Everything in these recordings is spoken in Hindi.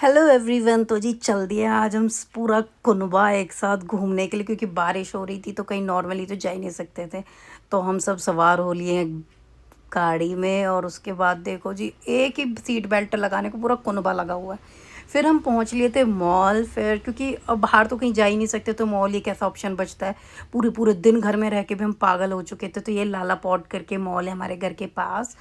Hello everyone. तो जी चल दिया आज हम पूरा कुनबा एक साथ घूमने के लिए, क्योंकि बारिश हो रही थी तो कहीं नॉर्मली तो जा ही नहीं सकते थे। तो हम सब सवार हो लिए हैं गाड़ी में, और उसके बाद देखो जी एक ही सीट बेल्ट लगाने को पूरा कुनबा लगा हुआ है। फिर हम पहुंच लिए थे मॉल। फिर क्योंकि अब बाहर तो कहीं जा ही नहीं सकते, तो मॉल एक ऐसा ऑप्शन बचता है। पूरे पूरे दिन घर में रह के भी हम पागल हो चुके थे। तो ये लाला पॉट करके मॉल है हमारे घर के पास।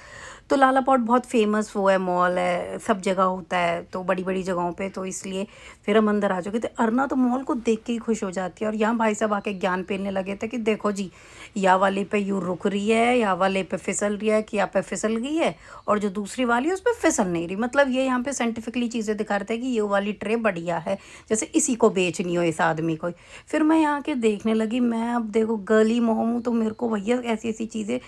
तो लाला पॉट बहुत फेमस वो है, मॉल है, सब जगह होता है, तो बड़ी बड़ी जगहों पे, तो इसलिए फिर हम अंदर आ चुके थे। अरना तो मॉल को देख के ही खुश हो जाती है, और यहाँ भाई साहब आके ज्ञान पेलने लगे थे कि देखो जी, या वाले पे यूँ रुक रही है, या वाले पे फिसल रही है, कि यहाँ पे फिसल गई है, और जो दूसरी वाली है उस पर फिसल नहीं रही। मतलब ये यहाँ पे साइंटिफिकली चीज़ें दिखा रहे थे कि ये वाली ट्रे बढ़िया है, जैसे इसी को बेचनी हो इस आदमी को। फिर मैं यहाँ के देखने लगी। मैं अब देखो गर्ली मोम हूँ, तो मेरे को भैया ऐसी ऐसी चीज़ें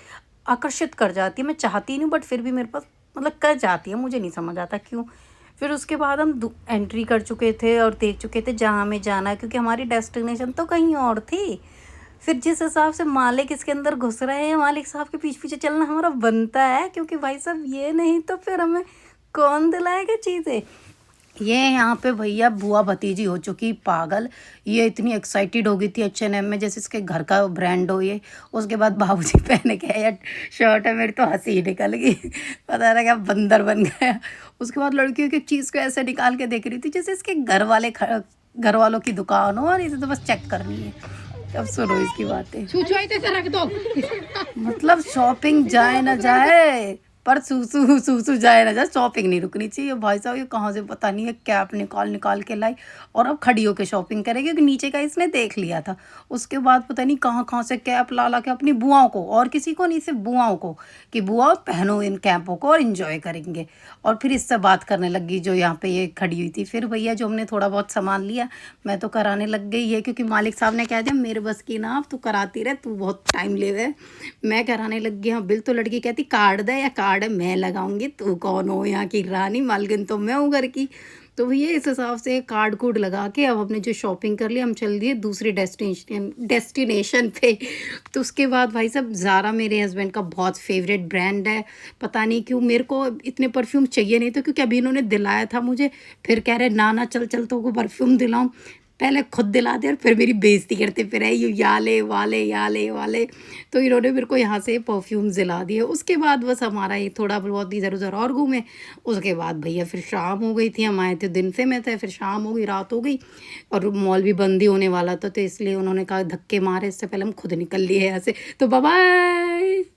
आकर्षित कर जाती है। मैं चाहती नहीं, बट फिर भी मेरे पास मतलब कर जाती है, मुझे नहीं समझ आता क्यों। फिर उसके बाद हम एंट्री कर चुके थे और देख चुके थे जहाँ हमें जाना है, क्योंकि हमारी डेस्टिनेशन तो कहीं और थी। फिर जिस हिसाब से मालिक इसके अंदर घुस रहे हैं, मालिक साहब के पीछे पीछे चलना हमारा बनता है, क्योंकि भाई साहब ये नहीं तो फिर हमें कौन दिलाएगा चीज़ें। ये यहाँ पे भैया बुआ भतीजी हो चुकी पागल। ये इतनी एक्साइटेड हो गई थी H&M में, जैसे इसके घर का ब्रांड हो ये। उसके बाद बाबूजी पहने के आया शर्ट है, मेरी तो हंसी निकल गई। पता नहीं क्या बंदर बन गया। उसके बाद लड़कियों की चीज़ को ऐसे निकाल के देख रही थी जैसे इसके घर वालों की दुकान हो, और इसे तो बस चेक करनी है। अब सुनो इसकी बातें। रख दो। मतलब शॉपिंग जाए ना जाए, पर सूसू सूसू जाए ना जाए, शॉपिंग नहीं रुकनी चाहिए। भाई साहब ये कहाँ से पता नहीं है कैप निकाल निकाल के लाई, और अब खड़ी होकर शॉपिंग करेगी, क्योंकि नीचे का इसने देख लिया था। उसके बाद पता नहीं कहाँ कहाँ से कैप ला ला के अपनी बुआओं को, और किसी को नहीं, सिर्फ बुआओं को, कि बुआ पहनो इन कैपों को और इंजॉय करेंगे। और फिर इससे बात करने लगी जो यहाँ पे ये खड़ी हुई थी। फिर भैया जो हमने थोड़ा बहुत सामान लिया, मैं तो कराने लग गई है, क्योंकि मालिक साहब ने कह दिया मेरे बस की ना, अब तू कराती रहे, तू बहुत टाइम ले रहे। मैं कराने लग गई। हाँ बिल तो लड़की कहती कार्ड दे, या कार्ड मैं लगाऊंगी, तू कौन हो यहाँ की रानी, मालकिन तो मैं हूँ घर की। तो भैया इस हिसाब से कार्ड कूड लगा के अब हमने जो शॉपिंग कर लिया, हम चल दिए दूसरी डेस्टिनेशन पे। तो उसके बाद भाई साहब ज़ारा मेरे हस्बैंड का बहुत फेवरेट ब्रांड है। पता नहीं क्यों मेरे को इतने परफ्यूम चाहिए नहीं थे, क्योंकि अभी इन्होंने दिलाया था मुझे। फिर कह रहे ना ना चल चल तो को परफ्यूम दिलाऊं। पहले खुद दिला दे और फिर मेरी बेइज्जती करते फिर है, यू याले वाले याले वाले। तो इन्होंने मेरे को यहाँ से परफ्यूम दिला दिए। उसके बाद बस हमारा ये थोड़ा बहुत इधर उधर और घूमे। उसके बाद भैया फिर शाम हो गई थी, हम आए थे दिन से में थे, फिर शाम हो गई, रात हो गई, और मॉल भी बंद ही होने वाला था। तो इसलिए उन्होंने कहा धक्के मारे, इससे पहले हम खुद निकल लिए यहाँ से। तो बाय बाय।